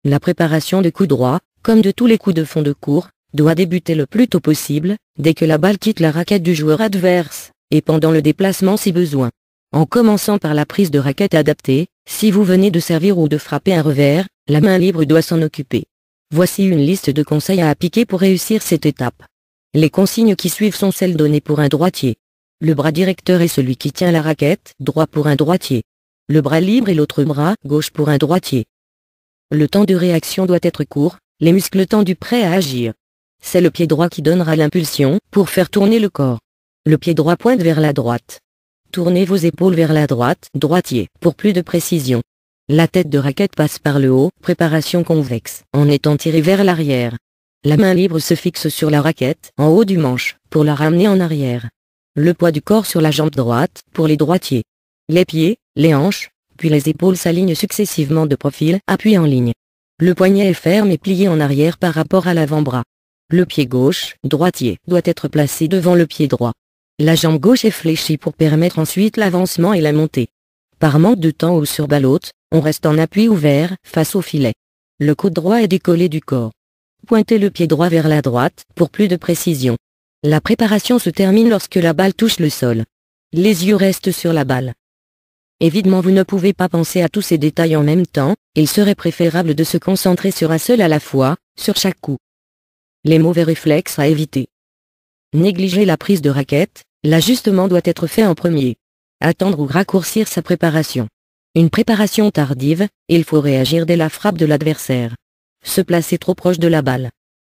La préparation de coups droits, comme de tous les coups de fond de court, doit débuter le plus tôt possible, dès que la balle quitte la raquette du joueur adverse, et pendant le déplacement si besoin. En commençant par la prise de raquette adaptée, si vous venez de servir ou de frapper un revers, la main libre doit s'en occuper. Voici une liste de conseils à appliquer pour réussir cette étape. Les consignes qui suivent sont celles données pour un droitier. Le bras directeur est celui qui tient la raquette, droit pour un droitier. Le bras libre est l'autre bras, gauche pour un droitier. Le temps de réaction doit être court, les muscles tendus prêts à agir. C'est le pied droit qui donnera l'impulsion pour faire tourner le corps. Le pied droit pointe vers la droite. Tournez vos épaules vers la droite, droitier, pour plus de précision. La tête de raquette passe par le haut, préparation convexe, en étant tirée vers l'arrière. La main libre se fixe sur la raquette, en haut du manche, pour la ramener en arrière. Le poids du corps sur la jambe droite, pour les droitiers. Les pieds, les hanches, puis les épaules s'alignent successivement de profil, appui en ligne. Le poignet est ferme et plié en arrière par rapport à l'avant-bras. Le pied gauche, droitier, doit être placé devant le pied droit. La jambe gauche est fléchie pour permettre ensuite l'avancement et la montée. Par manque de temps ou sur balle haute, on reste en appui ouvert, face au filet. Le coude droit est décollé du corps. Pointez le pied droit vers la droite, pour plus de précision. La préparation se termine lorsque la balle touche le sol. Les yeux restent sur la balle. Évidemment, vous ne pouvez pas penser à tous ces détails en même temps, il serait préférable de se concentrer sur un seul à la fois, sur chaque coup. Les mauvais réflexes à éviter. Négliger la prise de raquette, l'ajustement doit être fait en premier. Attendre ou raccourcir sa préparation. Une préparation tardive, il faut réagir dès la frappe de l'adversaire. Se placer trop proche de la balle.